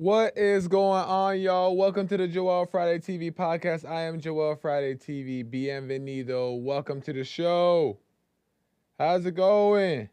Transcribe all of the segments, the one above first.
What is going on, y'all? Welcome to the Joel Friday TV podcast. I am Joel Friday TV. Bienvenido. Welcome to the show. How's it going?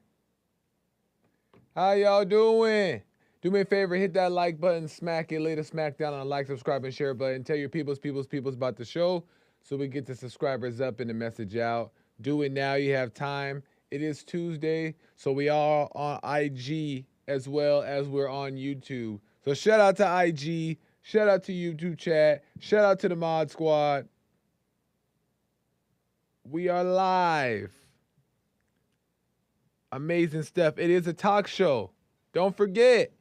How y'all doing? Do me a favor, hit that like button, smack it, lay the smack down on the like, subscribe, and share button. Tell your peoples about the show so we get the subscribers up and the message out. Do it now. You have time. It is Tuesday, so we are on IG as well as we're on YouTube. So shout out to IG, shout out to YouTube chat, shout out to the Mod Squad. We are live. Amazing stuff. It is a talk show. Don't forget.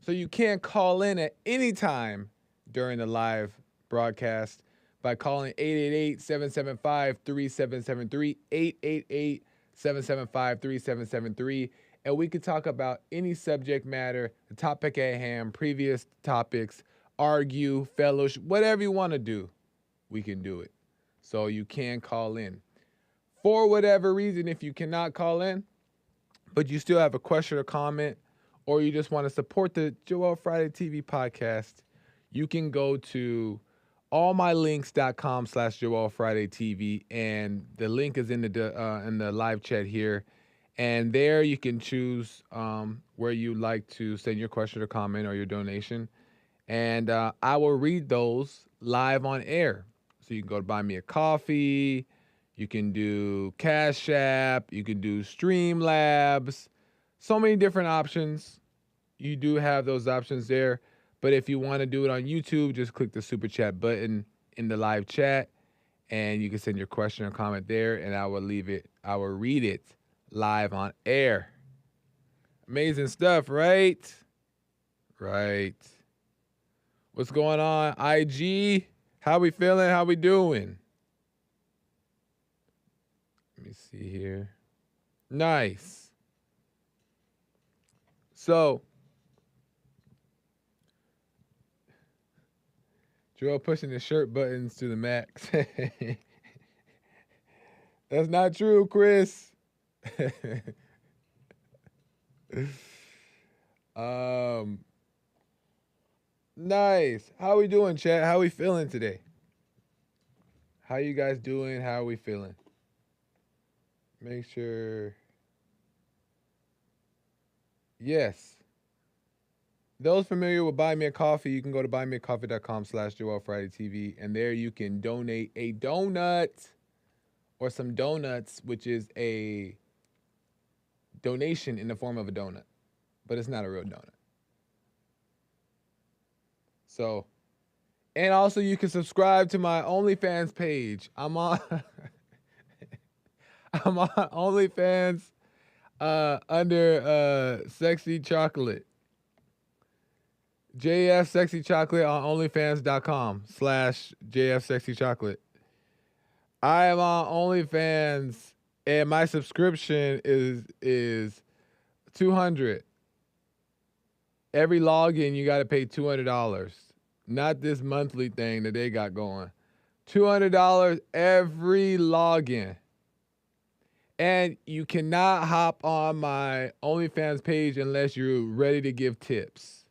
So you can call in at any time during the live broadcast by calling 888-775-3773, 888-775-3773, and we could talk about any subject matter, the topic at hand, previous topics, argue, fellowship, whatever you want to do, we can do it. So you can call in. For whatever reason, if you cannot call in, but you still have a question or comment, or you just want to support the Joel Friday TV podcast, you can go to allmylinks.com/Joel Friday TV, and the link is in the live chat here. And there you can choose where you like to send your question or comment or your donation. And I will read those live on air. So you can go to buy me a coffee, you can do Cash App, you can do Streamlabs, so many different options. You do have those options there. But if you want to do it on YouTube, just click the super chat button in the live chat and you can send your question or comment there and I will read it live on air. Amazing stuff, right? Right. What's going on? IG, how we feeling? How we doing? Let me see here. Nice. So, Joel pushing his shirt buttons to the max. That's not true, Chris. Nice. How we doing, chat? How we feeling today? How you guys doing? How are we feeling? Make sure. Yes. Those familiar with Buy Me a Coffee, you can go to buymeacoffee.com/Joel Friday TV, and there you can donate a donut or some donuts, which is a donation in the form of a donut, but it's not a real donut. So, and also you can subscribe to my OnlyFans page. I'm on I'm on OnlyFans under Sexy Chocolate. JF Sexy Chocolate on OnlyFans.com/JF Sexy Chocolate. I am on OnlyFans and my subscription is $200. Every login you gotta pay $200. Not this monthly thing that they got going. $200 every login. And you cannot hop on my OnlyFans page unless you're ready to give tips.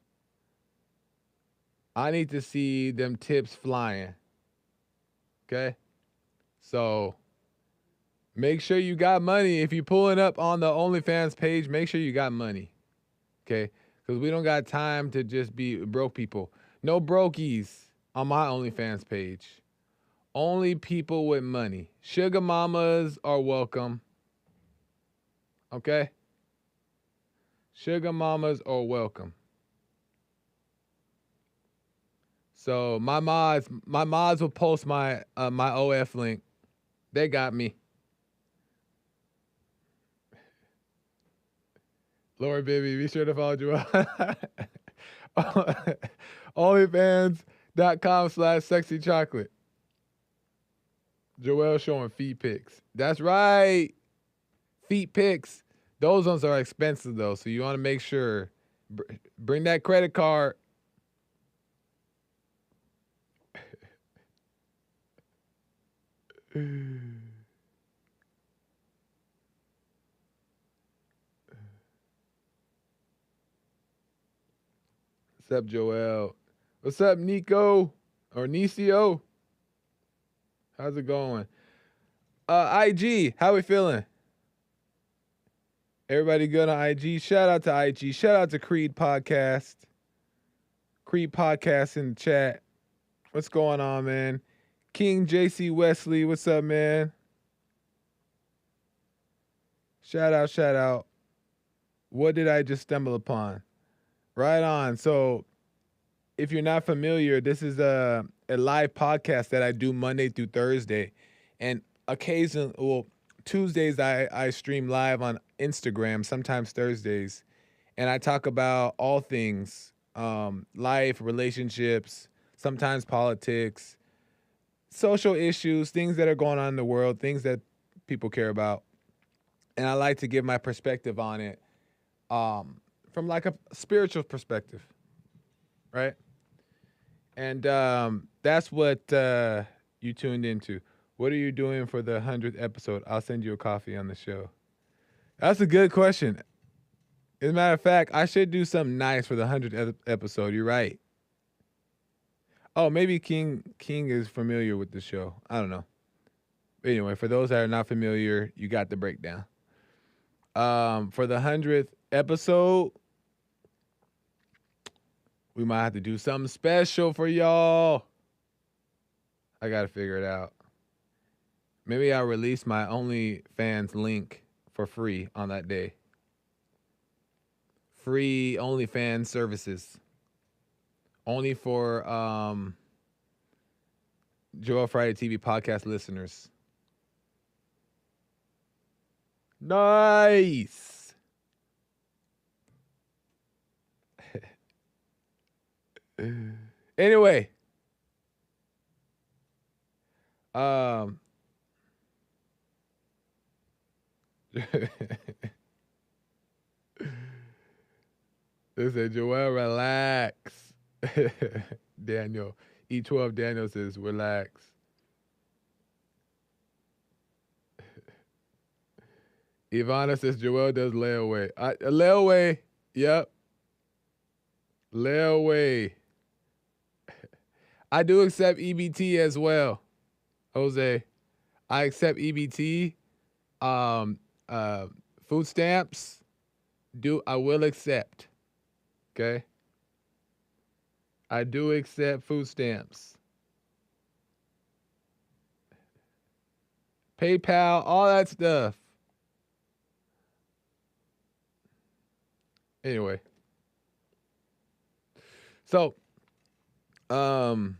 I need to see them tips flying. Okay? So make sure you got money. If you're pulling up on the OnlyFans page, make sure you got money. Okay? Because we don't got time to just be broke people. No brokies on my OnlyFans page. Only people with money. Sugar mamas are welcome. Okay? Sugar mamas are welcome. So my mods will post my my OF link. They got me. Lord baby, be sure to follow Joel. OnlyFans.com/Sexy Chocolate. Joel showing feet pics. That's right. Feet pics. Those ones are expensive though, so you want to make sure. Bring that credit card. up, Joel? What's up, Nico or Nicio? How's it going? IG, how we feeling? Everybody good on IG? Shout out to IG. Shout out to Creed Podcast. Creed Podcast in the chat. What's going on, man? King JC Wesley, what's up, man? Shout out, shout out. What did I just stumble upon? Right on. So, if you're not familiar, this is a live podcast that I do Monday through Thursday. And occasionally, well, Tuesdays I stream live on Instagram, sometimes Thursdays. And I talk about all things, life, relationships, sometimes politics, social issues, things that are going on in the world, things that people care about. And I like to give my perspective on it from like a spiritual perspective, right? And that's what you tuned into. What are you doing for the 100th episode? I'll send you a coffee on the show. That's a good question. As a matter of fact, I should do something nice for the 100th episode. You're right. Oh, maybe King is familiar with the show. I don't know. Anyway, for those that are not familiar, you got the breakdown. For the 100th episode, we might have to do something special for y'all. I got to figure it out. Maybe I'll release my OnlyFans link for free on that day. Free OnlyFans services. Only for Joel Friday TV podcast listeners. Nice. Anyway. They said, Joel, relax. Daniel. E12 Daniel says, relax. Ivana says, Joel does layaway. Layaway. Yep. Layaway. I do accept EBT as well, Jose. I accept EBT. Food stamps. I will accept. Okay? I do accept food stamps. PayPal, all that stuff. Anyway. So, shout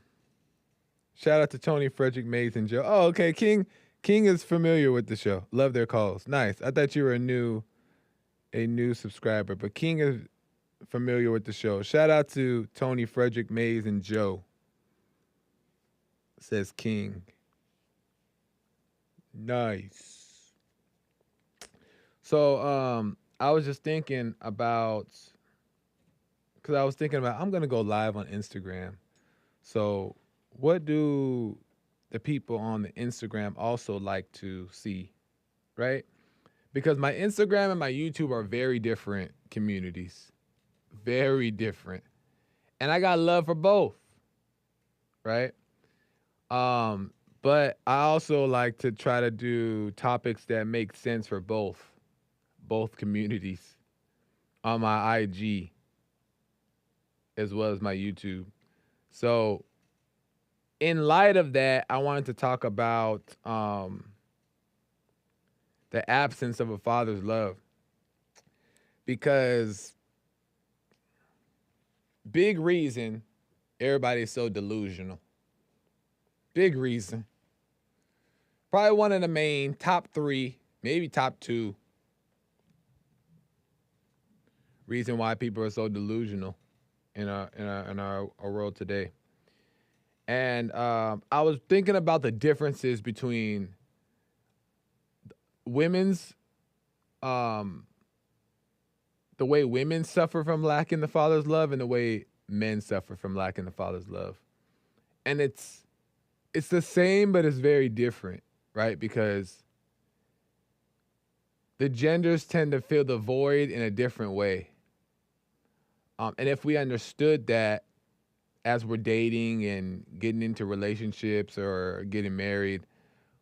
out to Tony, Frederick, Mays, and Joe. Oh, okay. King is familiar with the show. Love their calls. Nice. I thought you were a new subscriber, but King is familiar with the show. Shout out to Tony, Frederick, Mays, and Joe. Says King. Nice. So, I was just thinking about, because I was thinking about, I'm going to go live on Instagram. So what do the people on the Instagram also like to see, right? Because my Instagram and my YouTube are very different communities. Very different. And I got love for both, right? But I also like to try to do topics that make sense for both communities on my IG as well as my YouTube. So in light of that, I wanted to talk about the absence of a father's love. Because big reason everybody's so delusional. Big reason. Probably one of the main top 3, maybe top 2 reason why people are so delusional in our world today. And I was thinking about the differences between women's, the way women suffer from lacking the father's love and the way men suffer from lacking the father's love. And it's the same, but it's very different, right? Because the genders tend to fill the void in a different way. And if we understood that as we're dating and getting into relationships or getting married,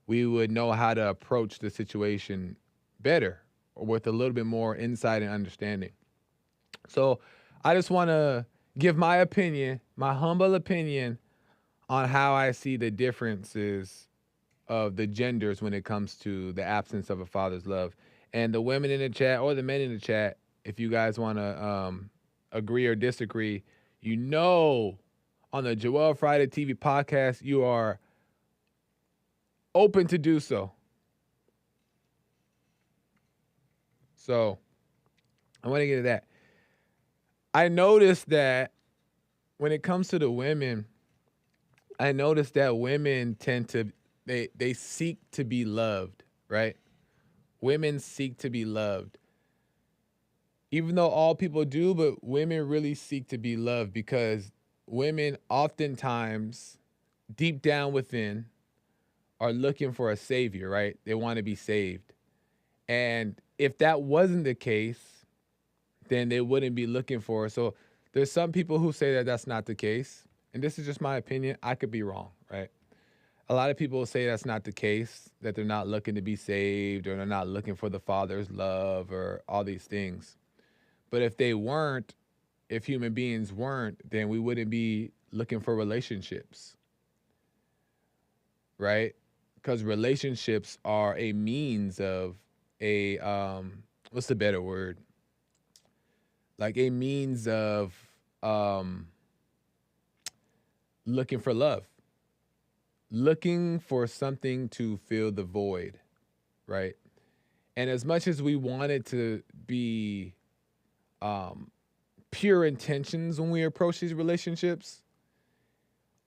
we would know how to approach the situation better or with a little bit more insight and understanding. So I just want to give my opinion, my humble opinion on how I see the differences of the genders when it comes to the absence of a father's love. And the women in the chat or the men in the chat, if you guys want to agree or disagree, you know, on the Joel Friday TV podcast, you are open to do so. So I want to get to that. I noticed that when it comes to the women, I noticed that women tend to they seek to be loved, right? Women seek to be loved. Even though all people do, but women really seek to be loved because women oftentimes deep down within are looking for a savior, right? They want to be saved. And if that wasn't the case, then they wouldn't be looking for it. So there's some people who say that that's not the case. And this is just my opinion. I could be wrong, right? A lot of people say that's not the case, that they're not looking to be saved or they're not looking for the Father's love or all these things. But if they weren't, if human beings weren't, then we wouldn't be looking for relationships, right? Because relationships are a means of a, what's the better word? Like a means of looking for love, looking for something to fill the void, right? And as much as we want it to be pure intentions when we approach these relationships,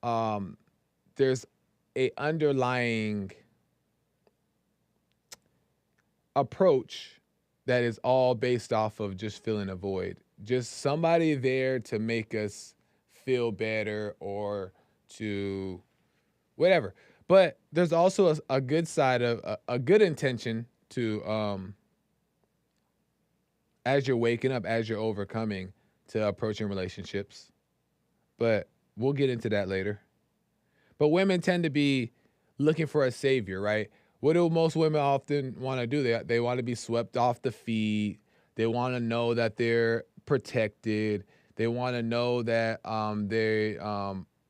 there's a underlying approach that is all based off of just filling a void, just somebody there to make us feel better or to whatever. But there's also a good side of a good intention to as you're waking up, as you're overcoming, to approaching relationships. But we'll get into that later. But women tend to be looking for a savior, right? What do most women often want to do? They want to be swept off the feet. They want to know that they're protected. They want to know that they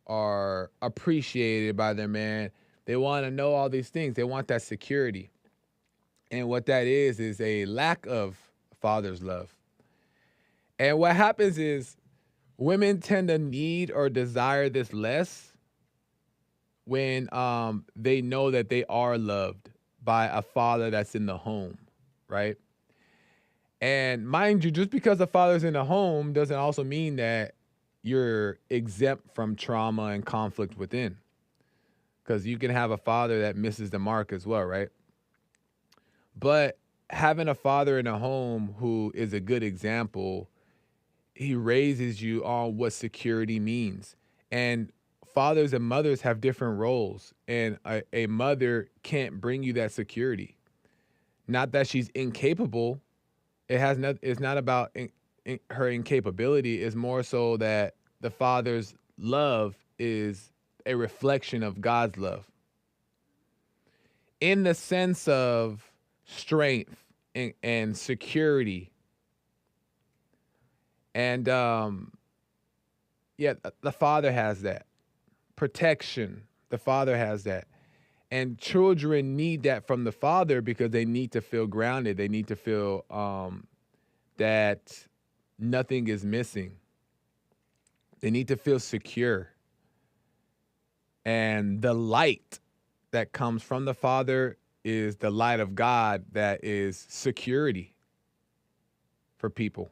are appreciated by their man. They want to know all these things. They want that security. And what that is a lack of father's love. And what happens is women tend to need or desire this less when they know that they are loved by a father that's in the home, right? And mind you, just because a father's in the home doesn't also mean that you're exempt from trauma and conflict within. Because you can have a father that misses the mark as well, right? But having a father in a home who is a good example, he raises you on what security means. And fathers and mothers have different roles, and a mother can't bring you that security. Not that she's incapable. It's not about her incapability. It's more so that the father's love is a reflection of God's love in the sense of strength and security. And yeah, the father has that. Protection, the father has that. And children need that from the father because they need to feel grounded. They need to feel that nothing is missing. They need to feel secure. And the light that comes from the father is the light of God that is security for people.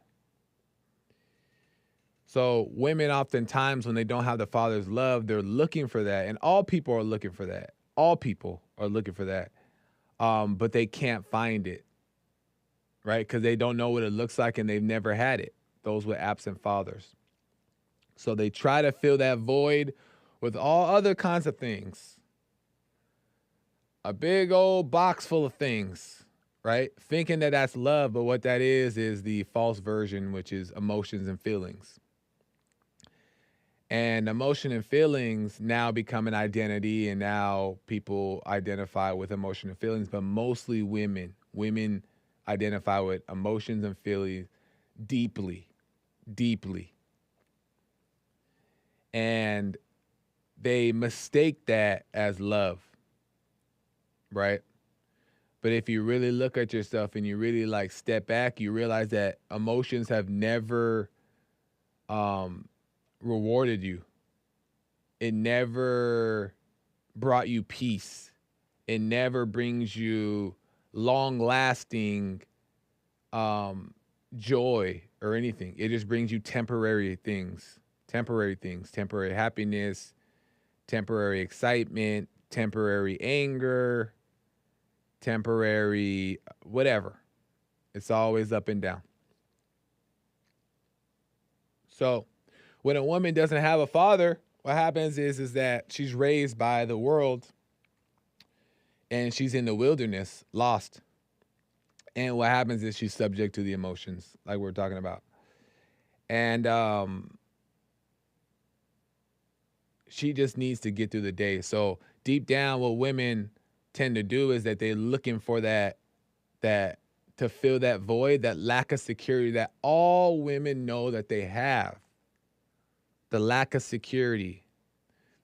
So women oftentimes, when they don't have the father's love, they're looking for that. And all people are looking for that. All people are looking for that. But they can't find it, right? Because they don't know what it looks like and they've never had it, those with absent fathers. So they try to fill that void with all other kinds of things. A big old box full of things, right? Thinking that that's love, but what that is the false version, which is emotions and feelings. And emotion and feelings now become an identity, and now people identify with emotion and feelings, but mostly women. Women identify with emotions and feelings deeply, deeply. And they mistake that as love, right? But if you really look at yourself and you really like step back, you realize that emotions have never um, rewarded you. It never brought you peace. It never brings you long lasting joy or anything. It just brings you temporary things, temporary happiness, temporary excitement, temporary anger, temporary whatever. It's always up and down. So when a woman doesn't have a father, what happens is that she's raised by the world and she's in the wilderness, lost. And what happens is she's subject to the emotions, like we're talking about. And she just needs to get through the day. So deep down, what women tend to do is that they're looking for that to fill that void, that lack of security that all women know that they have. The lack of security.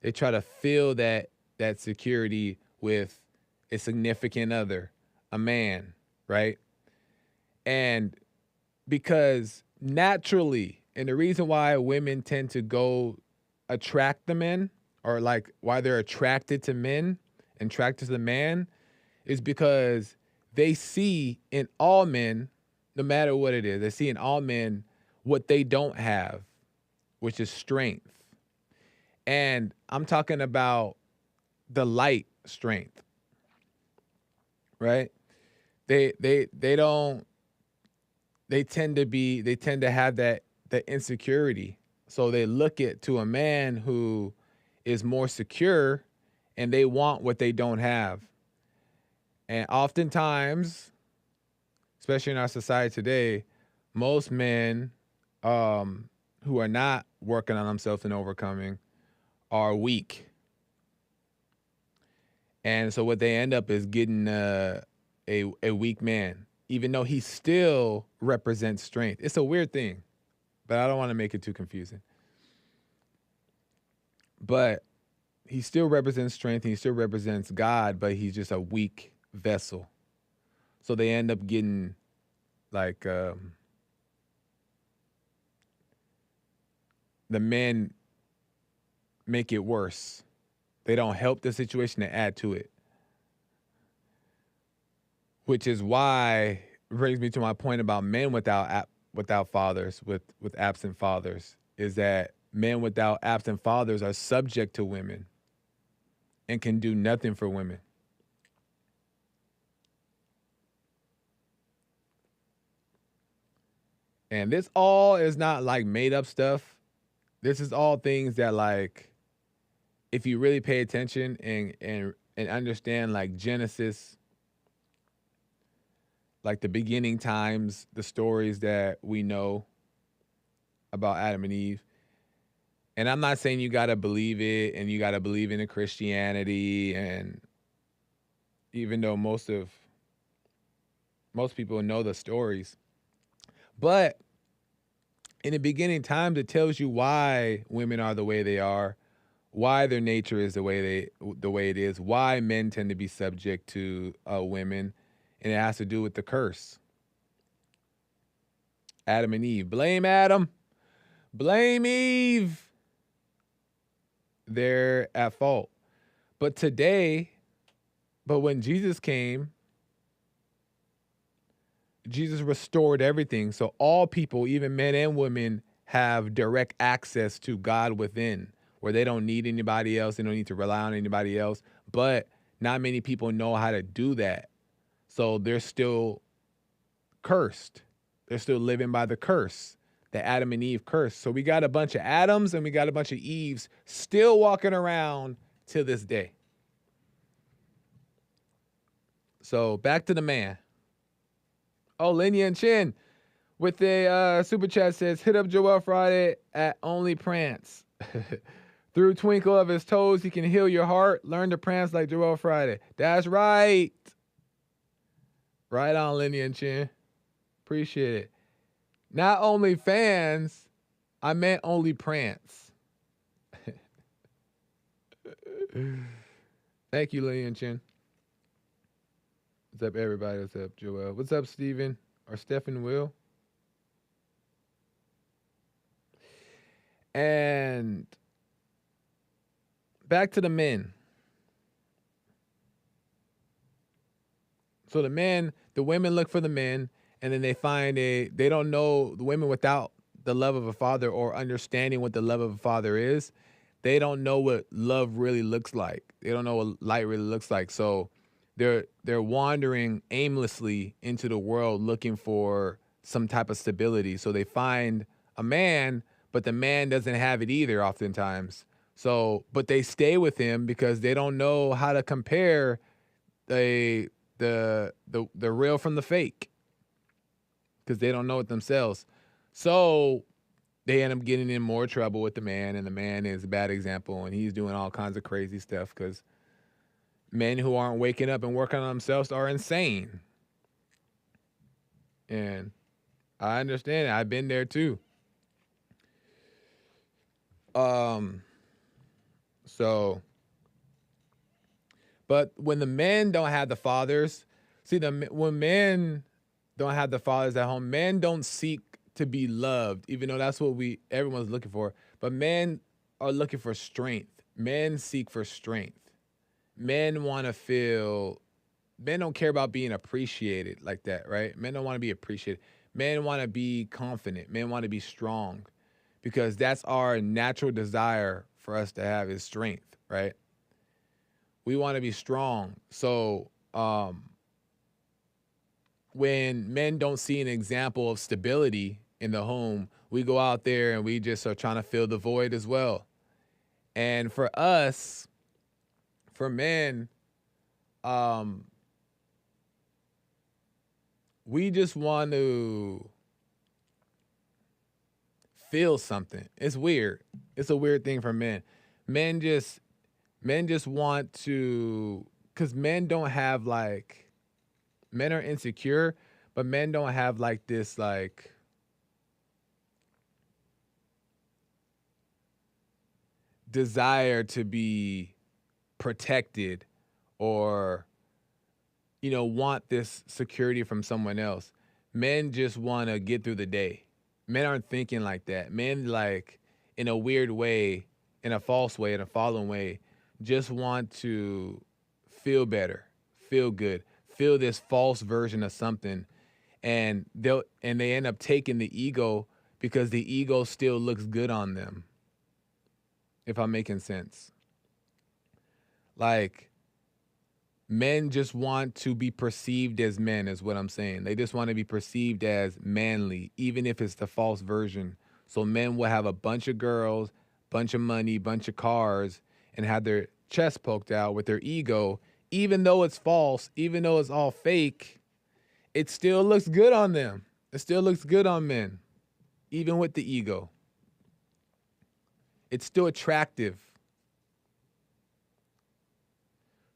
They try to fill that security with a significant other, a man, right? And because naturally, and the reason why women tend to go attract the men, or like why they're attracted to men, attracted to the man, is because they see in all men, no matter what it is, they see in all men what they don't have, which is strength. And I'm talking about the light strength, right? They don't they tend to have that insecurity. So they look at to a man who is more secure and they want what they don't have. And oftentimes, especially in our society today, most men who are not working on themselves and overcoming are weak. And so what they end up is getting a weak man, even though he still represents strength. It's a weird thing, but I don't want to make it too confusing. But he still represents strength. And he still represents God, but he's just a weak vessel. So they end up getting like the men make it worse. They don't help the situation, to add to it. Which is why brings me to my point about men without fathers, with absent fathers, is that men without absent fathers are subject to women and can do nothing for women. And this all is not like made up stuff. This is all things that, like, if you really pay attention and understand like Genesis, like the beginning times, the stories that we know about Adam and Eve. And I'm not saying you got to believe it and you got to believe in the Christianity, and even though most people know the stories. But in the beginning times, it tells you why women are the way they are, why their nature is the way it is, why men tend to be subject to women, and it has to do with the curse. Adam and Eve. Blame Adam. Blame Eve. They're at fault. But when Jesus came, Jesus restored everything. So all people, even men and women, have direct access to God within, where they don't need anybody else. They don't need to rely on anybody else. But not many people know how to do that. So they're still cursed. They're still living by the curse, the Adam and Eve curse. So we got a bunch of Adams and we got a bunch of Eves still walking around to this day. So back to the man. Oh, Linya and Chin with a super chat says, hit up Joel Friday at Only Prance. Through twinkle of his toes, he can heal your heart. Learn to prance like Joel Friday. That's right. Right on, Lenny and Chin. Appreciate it. Not only fans, I meant only prance. Thank you, Lenny and Chin. What's up, everybody? What's up, Joel? What's up, Steven? Or Stephen Will? And back to the men. So the women look for the men, and then they don't know the women without the love of a father or understanding what the love of a father is. They don't know what love really looks like. They don't know what light really looks like. So they're wandering aimlessly into the world looking for some type of stability. So they find a man, but the man doesn't have it either oftentimes. So, but they stay with him because they don't know how to compare the the real from the fake because they don't know it themselves. So they end up getting in more trouble with the man, and the man is a bad example, and he's doing all kinds of crazy stuff because men who aren't waking up and working on themselves are insane. And I understand it. I've been there too. So, but when the men don't have the fathers, when men don't have the fathers at home, men don't seek to be loved, even though that's what everyone's looking for. But men are looking for strength. Men seek for strength. Men want to feel. Men don't care about being appreciated like that, right? Men don't want to be appreciated. Men want to be confident. Men want to be strong, because that's our natural desire for us to have is strength, right? We want to be strong. So when men don't see an example of stability in the home, we go out there and we just are trying to fill the void as well. And for us, for men, we just want to feel something. It's weird. It's a weird thing for men. Men just want to, because men don't have like, men are insecure, but men don't have like this like desire to be protected or want this security from someone else. Men just want to get through the day. Men aren't thinking like that. Men, like, in a weird way, in a false way, in a fallen way, just want to feel better, feel good, feel this false version of something, and they end up taking the ego because the ego still looks good on them. If I'm making sense. Like, men just want to be perceived as men, is what I'm saying. They just want to be perceived as manly, even if it's the false version. So men will have a bunch of girls, bunch of money, bunch of cars, and have their chest poked out with their ego. Even though it's false, even though it's all fake, it still looks good on them. It still looks good on men, even with the ego. It's still attractive.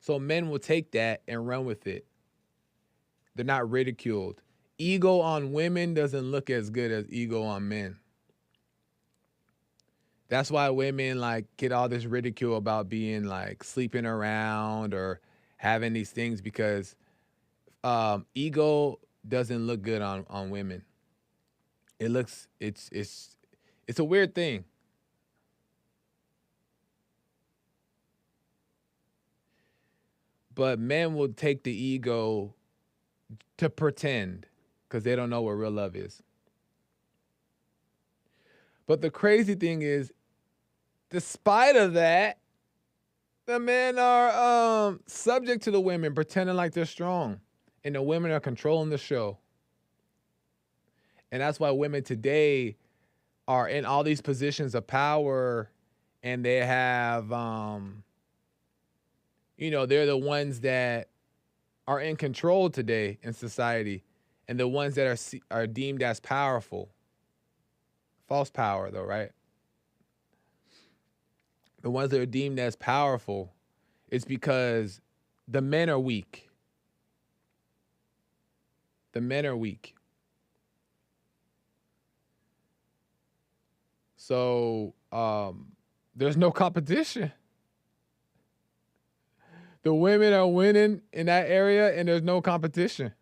So men will take that and run with it. They're not ridiculed. Ego on women doesn't look as good as ego on men. That's why women like get all this ridicule about being like sleeping around or having these things, because ego doesn't look good on women. It's a weird thing. But men will take the ego to pretend because they don't know what real love is. But the crazy thing is, despite of that, the men are subject to the women, pretending like they're strong. And the women are controlling the show. And that's why women today are in all these positions of power, and they have, they're the ones that are in control today in society, and the ones that are deemed as powerful. False power, though, right? the ones that are deemed as powerful, it's because the men are weak. The men are weak. So there's no competition. The women are winning in that area, and there's no competition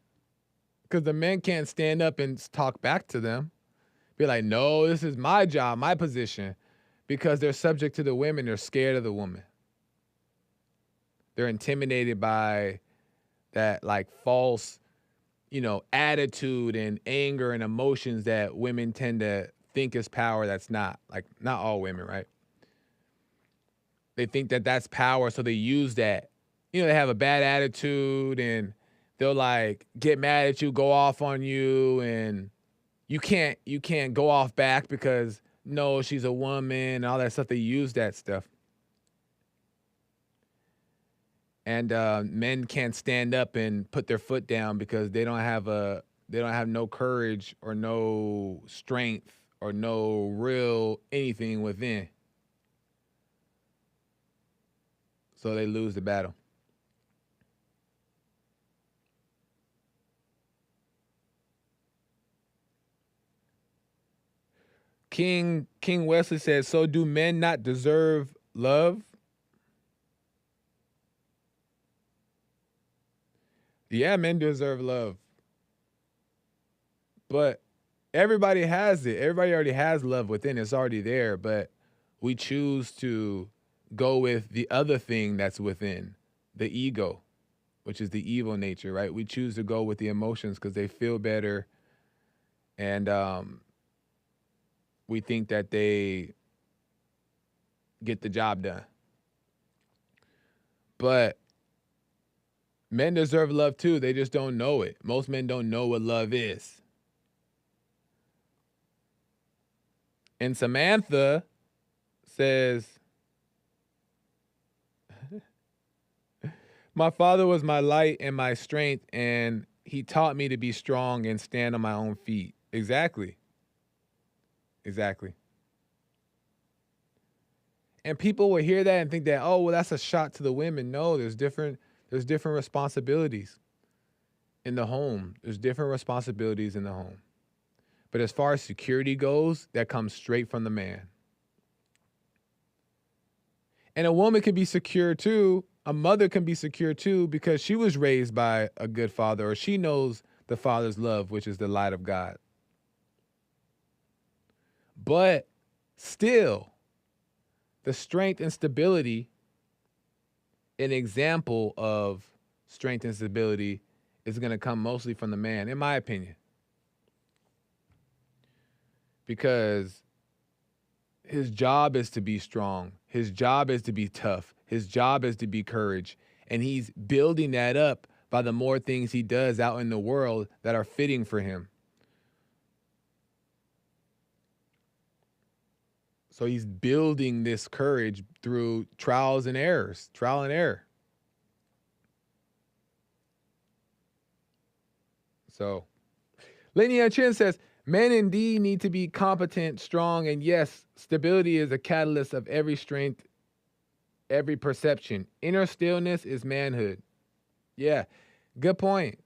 because the men can't stand up and talk back to them. Be like, no, this is my job, my position, because they're subject to the women. They're scared of the woman. They're intimidated by that like false, attitude and anger and emotions that women tend to think is power. That's not. Like, not all women, right? They think that that's power, so they use that. They have a bad attitude and they'll like get mad at you, go off on you, and you can't go off back because no, she's a woman and all that stuff. They use that stuff. And men can't stand up and put their foot down because they don't have no courage or no strength or no real anything within. So they lose the battle. King Wesley says, so do men not deserve love? Yeah, men deserve love. But everybody has it. Everybody already has love within. It's already there, but we choose to go with the other thing that's within, the ego, which is the evil nature, right? We choose to go with the emotions because they feel better, and we think that they get the job done. But men deserve love too. They just don't know it. Most men don't know what love is. And Samantha says, my father was my light and my strength, and he taught me to be strong and stand on my own feet. Exactly. Exactly. And people will hear that and think that, oh, well, that's a shot to the women. No, there's different responsibilities in the home. There's different responsibilities in the home. But as far as security goes, that comes straight from the man. And a woman can be secure too. A mother can be secure too because she was raised by a good father, or she knows the Father's love, which is the light of God. But still, the strength and stability, an example of strength and stability, is going to come mostly from the man, in my opinion. Because his job is to be strong. His job is to be tough. His job is to be courage. And he's building that up by the more things he does out in the world that are fitting for him. So he's building this courage through trial and error. So Linnea Chin says, men indeed need to be competent, strong, and yes, stability is a catalyst of every strength, every perception. Inner stillness is manhood. Yeah, good point.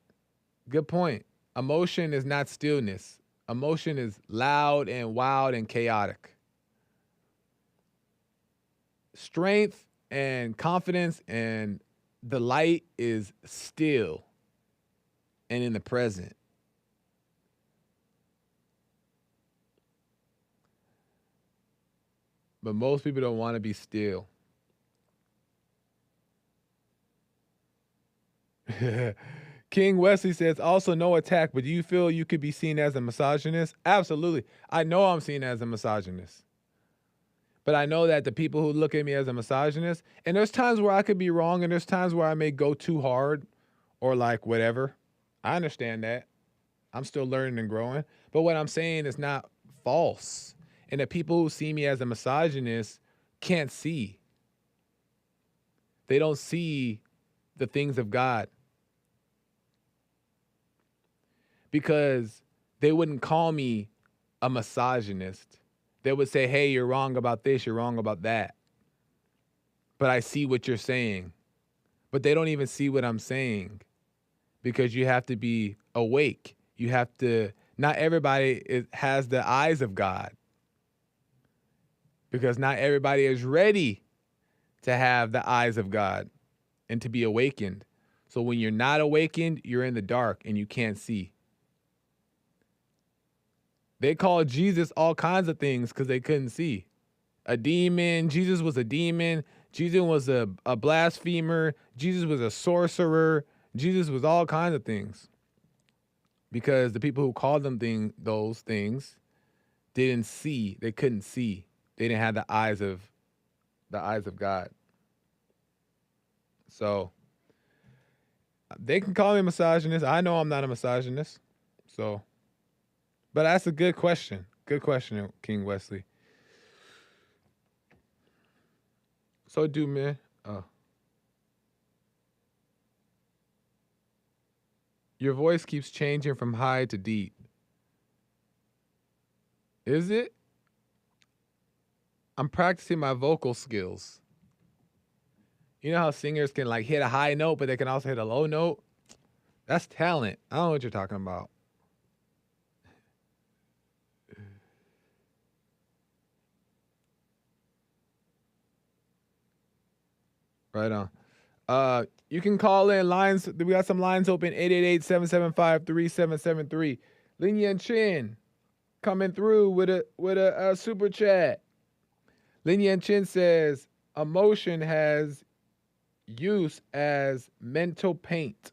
Good point. Emotion is not stillness. Emotion is loud and wild and chaotic. Strength and confidence and delight is still and in the present. But most people don't want to be still. King Wesley says, also no attack, but do you feel you could be seen as a misogynist? Absolutely. I know I'm seen as a misogynist. But I know that the people who look at me as a misogynist, and there's times where I could be wrong, and there's times where I may go too hard or like whatever. I understand that. I'm still learning and growing. But what I'm saying is not false. And the people who see me as a misogynist can't see. They don't see the things of God. Because they wouldn't call me a misogynist. They would say, hey, you're wrong about this, you're wrong about that. but I see what you're saying. But they don't even see what I'm saying because you have to be awake. You have to, not everybody has the eyes of God because not everybody is ready to have the eyes of God and to be awakened. So when you're not awakened, you're in the dark and you can't see. They called Jesus all kinds of things because they couldn't see. A demon. Jesus was a demon. Jesus was a blasphemer. Jesus was a sorcerer. Jesus was all kinds of things. Because the people who called them those things didn't see. They couldn't see. They didn't have the eyes of God. So they can call me a misogynist. I know I'm not a misogynist. So, but that's a good question. Good question, King Wesley. So do men. Your voice keeps changing from high to deep. Is it? I'm practicing my vocal skills. You know how singers can like hit a high note, but they can also hit a low note? That's talent. I don't know what you're talking about. Right on. You can call in lines. We got some lines open. 888-775-3773. Lin Yan Chin coming through with a super chat. Lin Yan Chin says emotion has use as mental paint.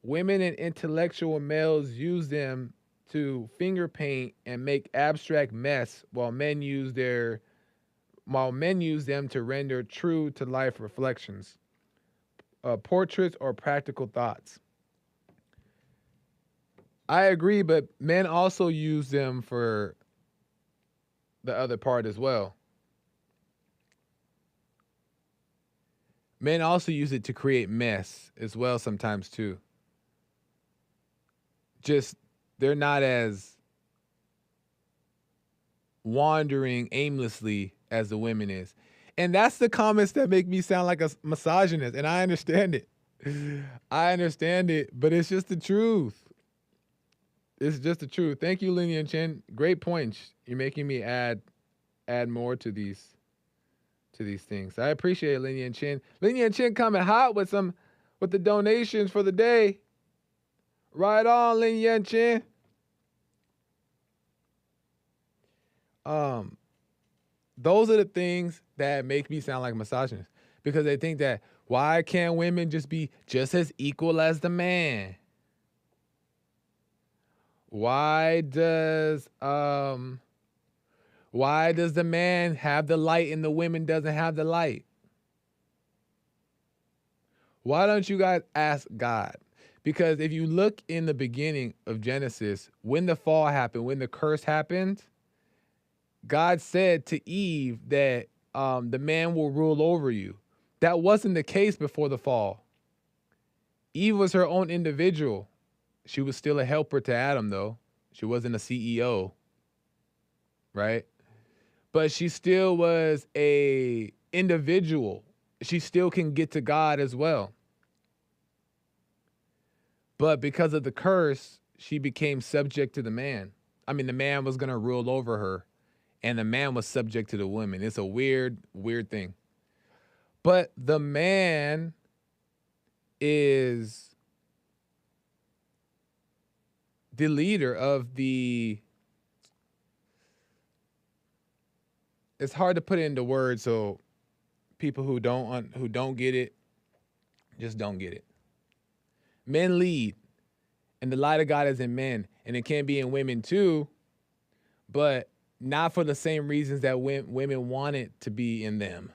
Women and intellectual males use them to finger paint and make abstract mess while men use them to render true to life reflections, portraits, or practical thoughts. I agree, but men also use them for the other part as well. Men also use it to create mess as well sometimes too. Just they're not as wandering aimlessly as the women is. And that's the comments that make me sound like a misogynist. And I understand it. I understand it, but it's just the truth. It's just the truth. Thank you, Lin Yan Chen. Great points. You're making me add more to these things. I appreciate it, Lin Yan Chen. Lin Yan Chen coming hot with the donations for the day. Right on, Lin Yan Chen. Those are the things that make me sound like a misogynist because they think that why can't women just be just as equal as the man? Why does the man have the light and the women doesn't have the light? Why don't you guys ask God? Because if you look in the beginning of Genesis, when the fall happened, when the curse happened, God said to Eve that the man will rule over you. That wasn't the case before the fall. Eve was her own individual. She was still a helper to Adam, though. She wasn't a CEO, right? But she still was a individual. She still can get to God as well. But because of the curse, she became subject to the man. I mean, the man was going to rule over her, and the man was subject to the woman. It's a weird, weird thing. But the man is the leader of the... It's hard to put it into words, so people who don't get it just don't get it. Men lead, and the light of God is in men, and it can be in women too, but not for the same reasons that women want it to be in them.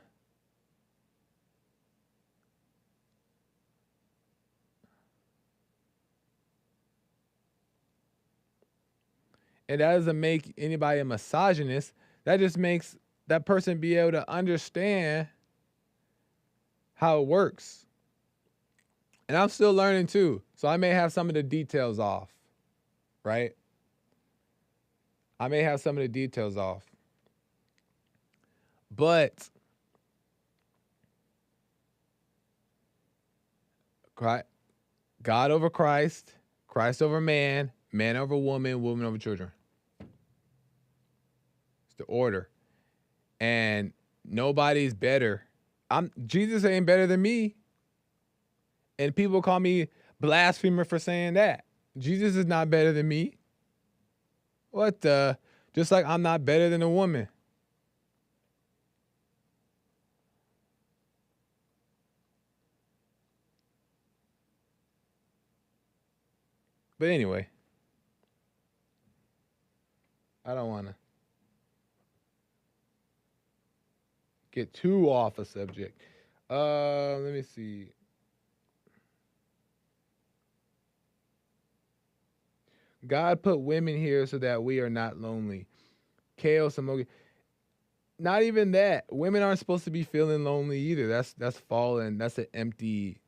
And that doesn't make anybody a misogynist. That just makes that person be able to understand how it works. And I'm still learning too. So I may have some of the details off, right? I may have some of the details off. But God over Christ, Christ over man, man over woman, woman over children. It's the order. And nobody's better. Jesus ain't better than me. And people call me blasphemer for saying that. Jesus is not better than me. What the? Just like I'm not better than a woman. But anyway, I don't want to get too off a subject. Let me see. God put women here so that we are not lonely. Kale Samogi. Not even that. Women aren't supposed to be feeling lonely either. That's fallen. That's an empty.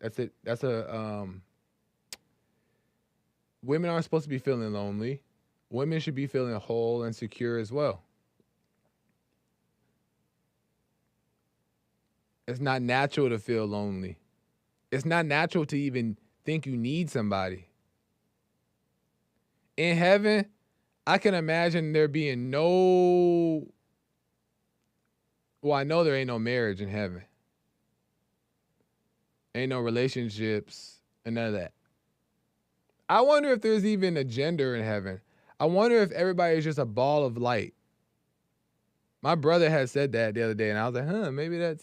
That's it. That's a Women aren't supposed to be feeling lonely. Women should be feeling whole and secure as well. It's not natural to feel lonely. It's not natural to even think you need somebody. In heaven, I can imagine there being no. Well, I know there ain't no marriage in heaven. Ain't no relationships and none of that. I wonder if there's even a gender in heaven. I wonder if everybody is just a ball of light. My brother had said that the other day, and I was like, maybe that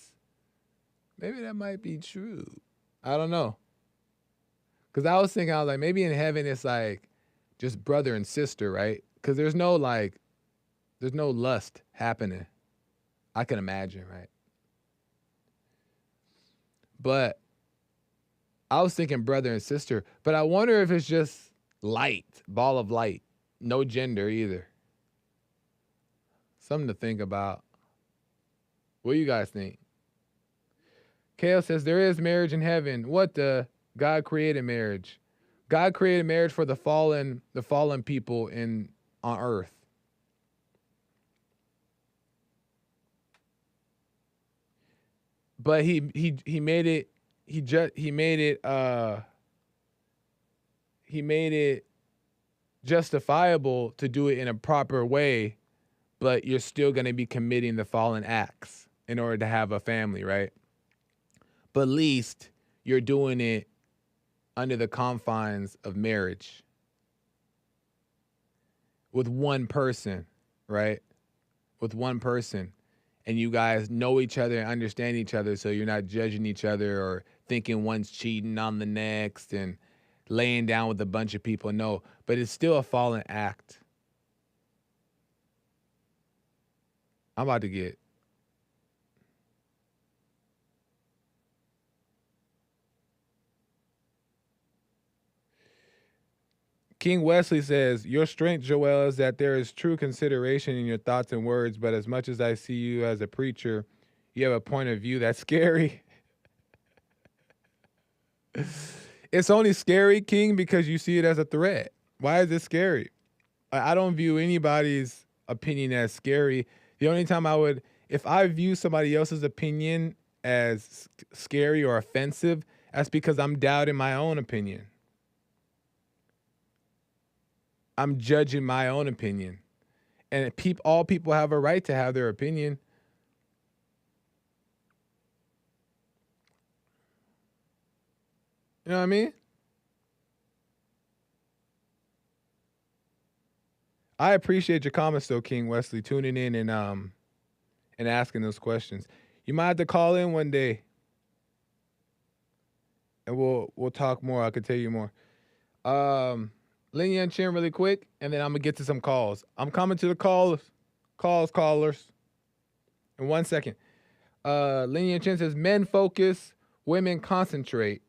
might be true. I don't know. Because I was thinking, I was like, maybe in heaven it's like just brother and sister, right? Because there's no lust happening. I can imagine, right? But I was thinking brother and sister, but I wonder if it's just light, ball of light, no gender either. Something to think about. What do you guys think? Kale says there is marriage in heaven. What the? God created marriage. God created marriage for the fallen people on earth. But he made it justifiable to do it in a proper way, but you're still going to be committing the fallen acts in order to have a family, right? But at least you're doing it under the confines of marriage with one person, right? With one person. And you guys know each other and understand each other, so you're not judging each other or thinking one's cheating on the next and laying down with a bunch of people. No, but it's still a fallen act. I'm about to get. King Wesley says, your strength, Joel, is that there is true consideration in your thoughts and words, but as much as I see you as a preacher, you have a point of view that's scary. It's only scary, King, because you see it as a threat. Why is it scary? I don't view anybody's opinion as scary. The only time if I view somebody else's opinion as scary or offensive, that's because I'm doubting my own opinion. I'm judging my own opinion. And all people have a right to have their opinion. You know what I mean? I appreciate your comments though, King Wesley, tuning in and asking those questions. You might have to call in one day. And we'll talk more. I can tell you more. Lin Yan Chen really quick, and then I'm gonna get to some calls. I'm coming to the callers. In 1 second. Lin Yan Chen says men focus, women concentrate.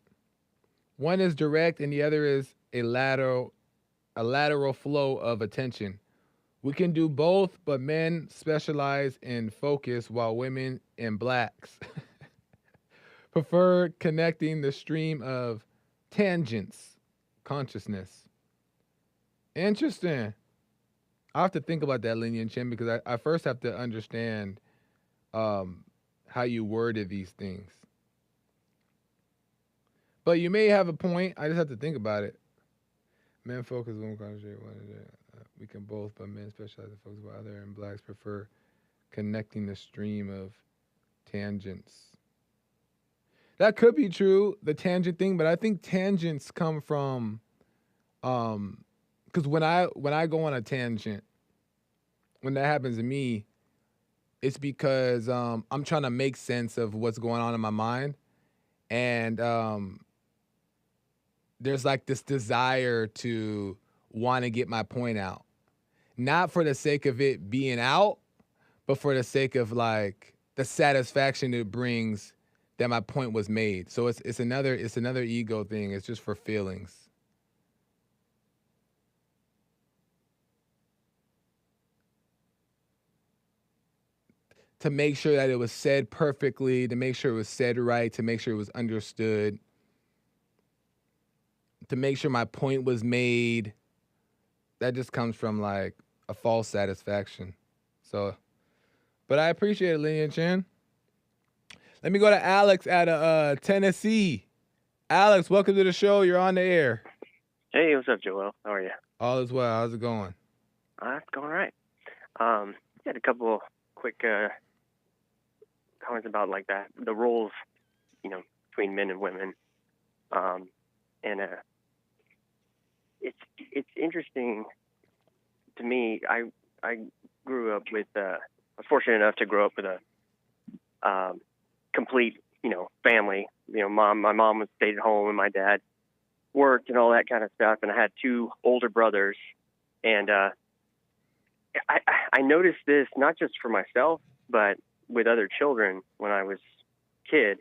One is direct and the other is a lateral flow of attention. We can do both, but men specialize in focus while women and blacks prefer connecting the stream of tangents, consciousness. Interesting. I have to think about that, Lin Yan Chen, because I first have to understand how you worded these things. But you may have a point. I just have to think about it. Men focus, women concentrate. We can both, but men specialize in focus, while other and blacks prefer connecting the stream of tangents. That could be true, the tangent thing, but I think tangents come from, because when I go on a tangent, when that happens to me, it's because I'm trying to make sense of what's going on in my mind, and there's like this desire to want to get my point out, not for the sake of it being out, but for the sake of like the satisfaction it brings that my point was made. So it's another ego thing. It's just for feelings. To make sure that it was said perfectly, to make sure it was said right, to make sure it was understood, to make sure my point was made. That just comes from like a false satisfaction. So, but I appreciate it, Lillian Chan. Let me go to Alex out of Tennessee. Alex, welcome to the show. You're on the air. Hey, what's up, Joel? How are you? All is well. How's it going? It's going all right. Had a couple quick comments about like that, the roles, between men and women. And it's interesting to me. I grew up with I was fortunate enough to grow up with a complete family. My mom stayed at home and my dad worked and all that kind of stuff. And I had two older brothers, and I noticed this not just for myself, but with other children when I was a kid,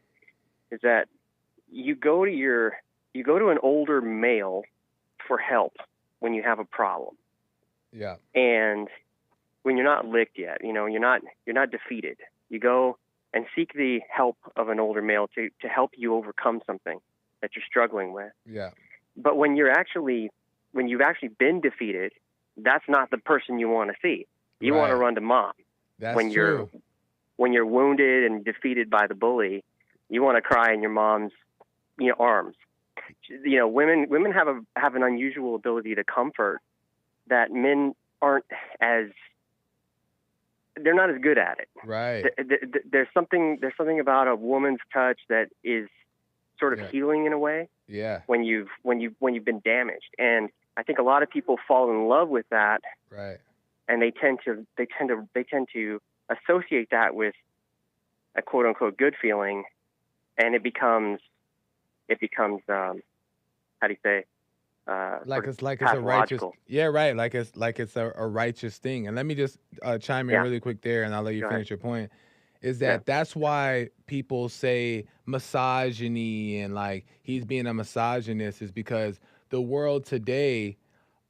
is that you go to an older male for help when you have a problem. Yeah. And when you're not licked yet, you're not defeated. You go and seek the help of an older male to help you overcome something that you're struggling with. Yeah. But when you've actually been defeated, that's not the person you want to see. You want to run to mom. That's true. When you're wounded and defeated by the bully, you want to cry in your mom's arms. Women have an unusual ability to comfort that men aren't they're not as good at it. Right. There's something about a woman's touch that is sort of healing in a way. Yeah. When you've been damaged, and I think a lot of people fall in love with that. Right. And they tend to associate that with a quote unquote good feeling, and it becomes how do you say? Like it's a righteous, right. Like it's a righteous thing. And let me just chime in really quick there, and I'll let you finish your point. Is that that's why people say misogyny and like he's being a misogynist, is because the world today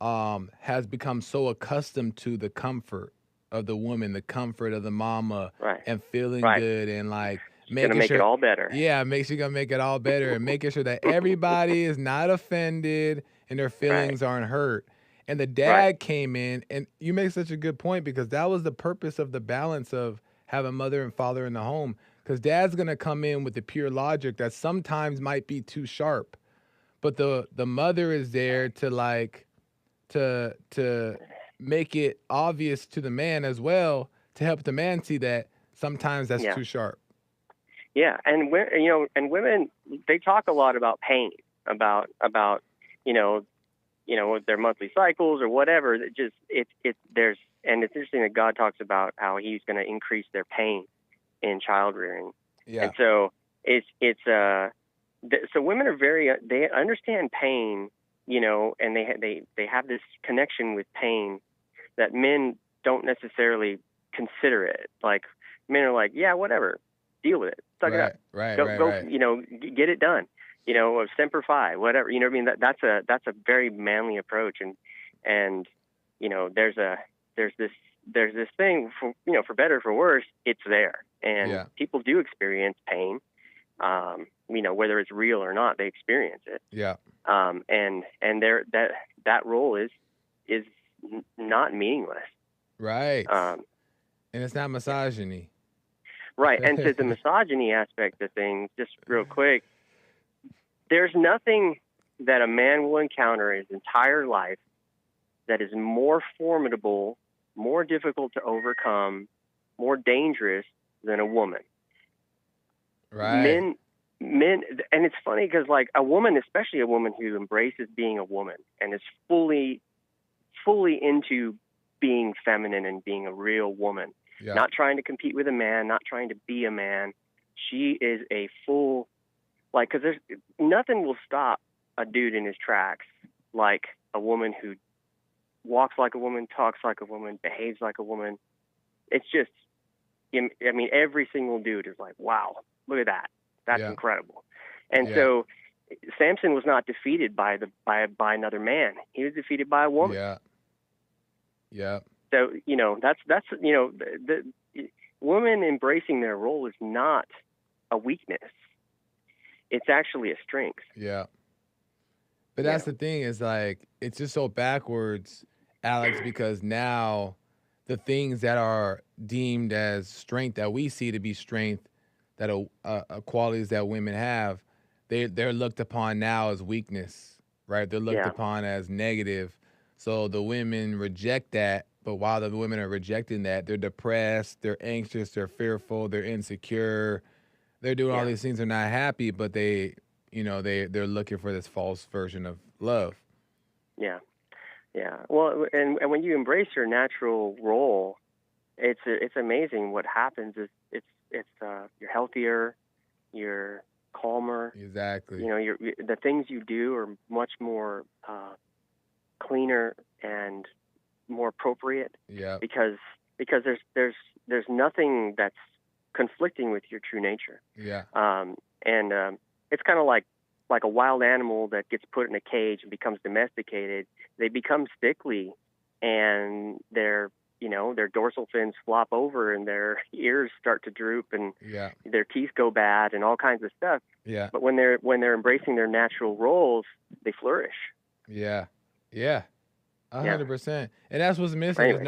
has become so accustomed to the comfort of the woman, the comfort of the mama, and feeling good, and like making sure it all better. Yeah, makes you gonna make it all better, and making sure that everybody is not offended and their feelings aren't hurt. And the dad came in, and you make such a good point, because that was the purpose of the balance of having mother and father in the home. Because dad's gonna come in with the pure logic that sometimes might be too sharp, but the mother is there to like to make it obvious to the man as well, to help the man see that sometimes that's too sharp. Yeah, and women, they talk a lot about pain, about their monthly cycles or whatever. It's interesting that God talks about how He's going to increase their pain in child rearing. Yeah. And so so women are they understand pain, and they have this connection with pain that men don't necessarily consider it. Like, men are like, yeah, whatever, deal with it, suck it up, go, get it done, semper fi, whatever, what I mean? That's a very manly approach, and there's this thing for better or for worse, it's there, and people do experience pain, whether it's real or not, they experience it. Yeah. And that role is not meaningless. Right. And it's not misogyny. Right. And to the misogyny aspect of things, just real quick, There's nothing that a man will encounter in his entire life that is more formidable, more difficult to overcome, more dangerous than a woman. Right. Men, and it's funny because like a woman, especially a woman who embraces being a woman and is fully into being feminine and being a real woman, Yeah. not trying to compete with a man, not trying to be a man. She is a full, like, because there's nothing will stop a dude in his tracks like a woman who walks like a woman, talks like a woman, behaves like a woman. It's just, I mean, every single dude is like, wow, look at that. That's incredible. And so Samson was not defeated by another man. He was defeated by a woman. Yeah. Yeah. So, that's the women embracing their role is not a weakness. It's actually a strength. Yeah. But that's the thing is like, it's just so backwards, Alex, because now the things that are deemed as strength that we see to be strength, that are qualities that women have, they're looked upon now as weakness, right? They're looked upon as negative. So the women reject that, but while the women are rejecting that, they're depressed, they're anxious, they're fearful, they're insecure, they're doing all these things, they're not happy, but they're looking for this false version of love. Yeah. Yeah. Well, and when you embrace your natural role, it's amazing what happens. You're healthier, you're calmer. Exactly. The things you do are much more cleaner and more appropriate. Yeah. Because there's nothing that's conflicting with your true nature. Yeah. It's kind of like a wild animal that gets put in a cage and becomes domesticated. They become sickly, and their dorsal fins flop over and their ears start to droop and their teeth go bad and all kinds of stuff. Yeah. But when they're embracing their natural roles, they flourish. Yeah. Yeah. 100%. And that's what's missing is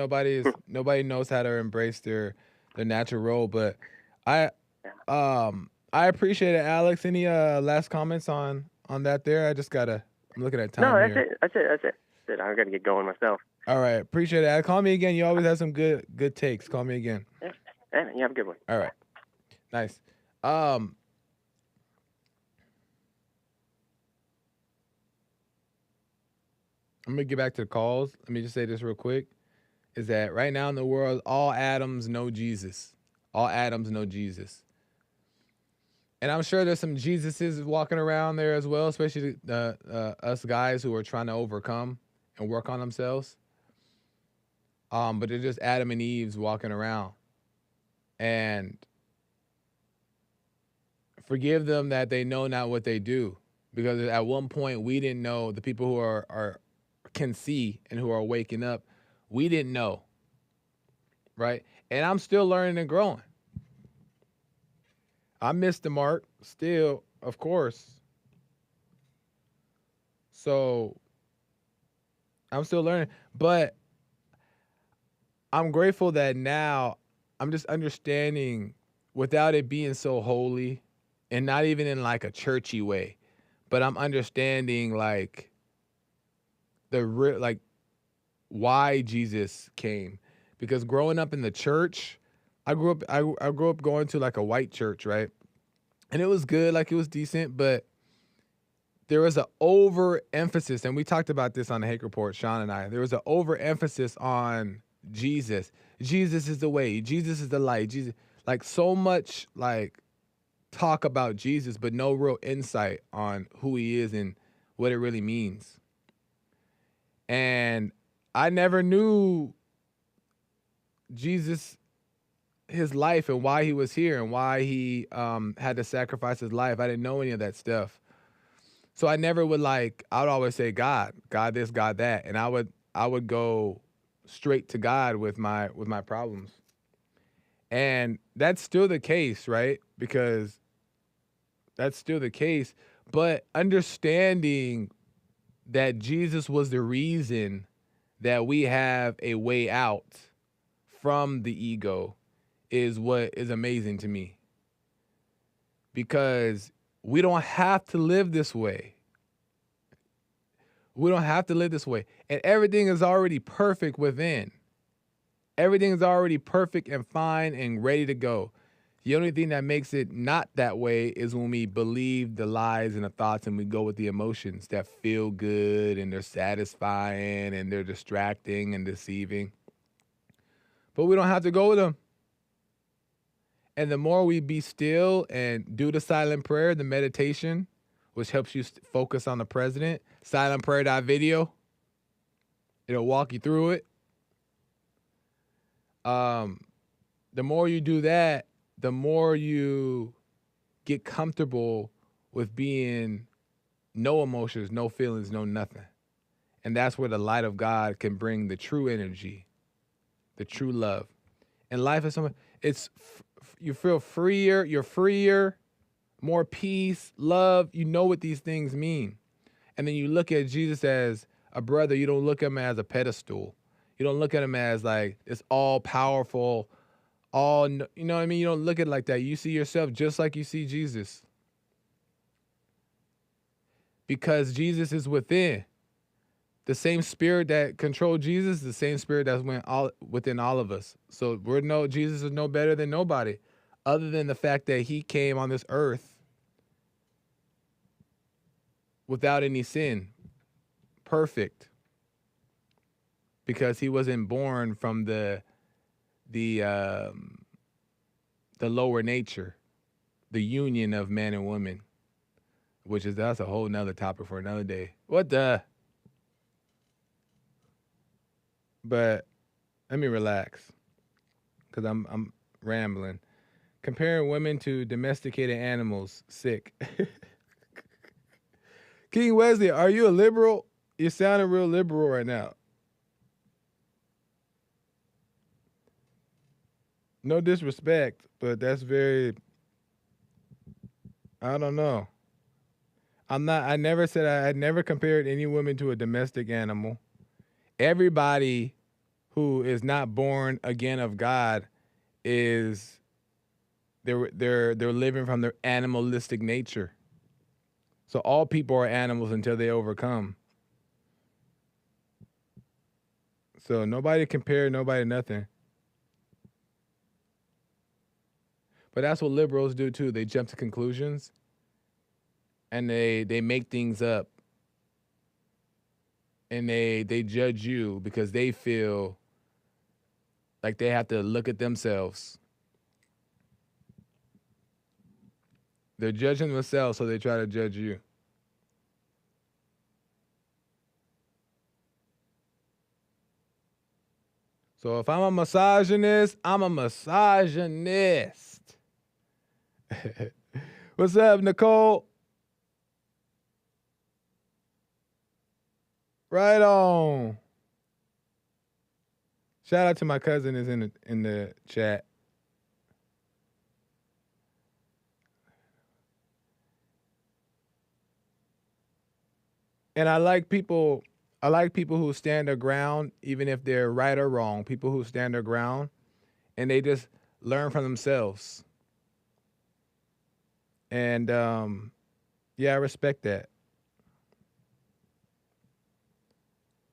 nobody knows how to embrace their natural role. But I appreciate it, Alex. Any last comments on that there? I'm looking at time. No, that's it. I got to get going myself. All right. Appreciate it. Call me again. You always have some good takes. Call me again. Yeah, you have a good one. All right. Nice. I'm going to get back to the calls. Let me just say this real quick. Is that right now in the world, all Adams know Jesus. All Adams know Jesus. And I'm sure there's some Jesuses walking around there as well, especially us guys who are trying to overcome and work on themselves. But they're just Adam and Eve's walking around. And forgive them that they know not what they do. Because at one point we didn't know, the people who can see and who are waking up, we didn't know. Right? And I'm still learning and growing. I missed the mark still, of course. So I'm still learning. But I'm grateful that now I'm just understanding without it being so holy and not even in like a churchy way, but I'm understanding like why Jesus came. Because growing up in the church, I grew up going to like a white church, right? And it was good, like it was decent, but there was an overemphasis, and we talked about this on the Hake Report, Sean and I. There was an overemphasis on Jesus. Jesus is the way. Jesus is the light. Jesus, like so much like talk about Jesus, but no real insight on who he is and what it really means. And I never knew Jesus, his life and why he was here and why he had to sacrifice his life. I didn't know any of that stuff. So I never would I would always say God this, God that. And I would go straight to God with my problems. And that's still the case, right? Because that's still the case. But understanding that Jesus was the reason that we have a way out from the ego is what is amazing to me. Because We don't have to live this way. We don't have to live this way. And everything is already perfect within. Everything is already perfect and fine and ready to go. The only thing that makes it not that way is when we believe the lies and the thoughts and we go with the emotions that feel good and they're satisfying and they're distracting and deceiving. But we don't have to go with them. And the more we be still and do the silent prayer, the meditation, which helps you focus on the president, silentprayer.video, it'll walk you through it. The more you do that, the more you get comfortable with being no emotions, no feelings, no nothing. And that's where the light of God can bring the true energy, the true love. And life is something, you feel freer, you're freer, more peace, love. You know what these things mean. And then you look at Jesus as a brother. You don't look at him as a pedestal. You don't look at him as like this all powerful, you know what I mean? You don't look at it like that. You see yourself just like you see Jesus. Because Jesus is within. The same spirit that controlled Jesus, the same spirit that's within all of us. So Jesus is no better than nobody, other than the fact that he came on this earth without any sin, perfect, because he wasn't born from the lower nature, the union of man and woman, that's a whole nother topic for another day. But let me relax, because I'm rambling. Comparing women to domesticated animals, sick. King Wesley, are you a liberal? You're sounding real liberal right now. No disrespect, but that's very, I don't know. I never said I never compared any woman to a domestic animal. Everybody who is not born again of God is they're living from their animalistic nature. So all people are animals until they overcome. So nobody compare nobody nothing. But that's what liberals do too. They jump to conclusions and they make things up. And they judge you because they feel like they have to look at themselves. They're judging themselves, so they try to judge you. So if I'm a misogynist, I'm a misogynist. What's up, Nicole? Right on. Shout out to my cousin is in the chat. And I like people who stand their ground, even if they're right or wrong. People who stand their ground and they just learn from themselves. And yeah, I respect that.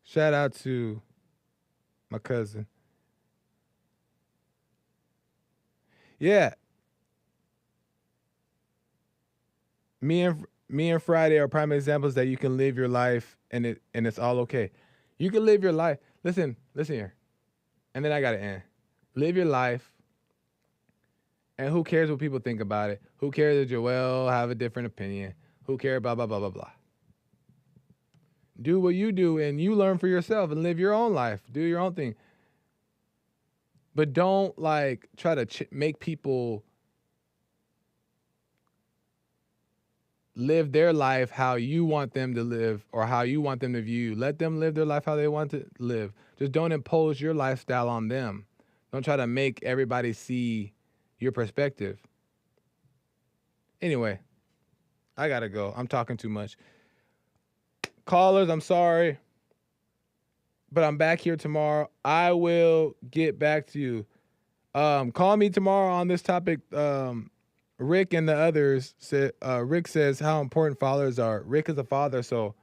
Shout out to my cousin. Yeah. Me and Friday are prime examples that you can live your life and it's all okay. You can live your life. Listen here. And then I gotta end. Live your life. And who cares what people think about it? Who cares if Joel have a different opinion? Who cares, blah, blah, blah, blah, blah. Do what you do and you learn for yourself and live your own life. Do your own thing. But don't like try to make people live their life how you want them to live or how you want them to view you. Let them live their life how they want to live. Just don't impose your lifestyle on them. Don't try to make everybody see your perspective. Anyway, I gotta go. I'm talking too much. Callers, I'm sorry, but I'm back here tomorrow. I will get back to you. Call me tomorrow on this topic. Rick and the others said. Rick says how important fathers are. Rick is a father, so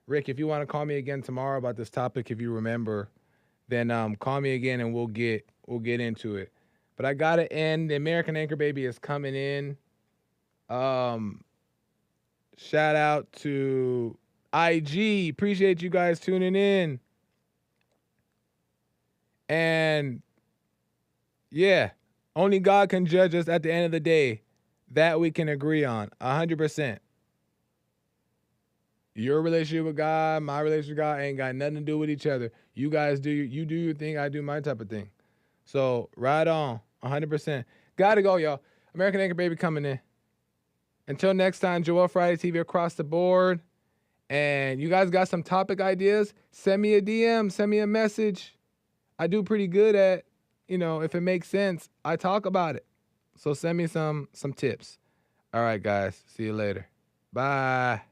Rick, if you want to call me again tomorrow about this topic, if you remember, then call me again and we'll get into it. But I gotta end. The American Anchor Baby is coming in. Um, Shout out to IG. Appreciate you guys tuning in. And yeah, only God can judge us at the end of the day. That we can agree on 100%. Your relationship with God, my relationship with God ain't got nothing to do with each other. You guys you do your thing, I do my type of thing. So right on, 100%. Gotta go, y'all. American Anchor Baby coming in. Until next time, Joel Friday TV across the board. And you guys got some topic ideas? Send me a DM, send me a message. I do pretty good at, if it makes sense, I talk about it. So send me some tips. All right, guys. See you later. Bye.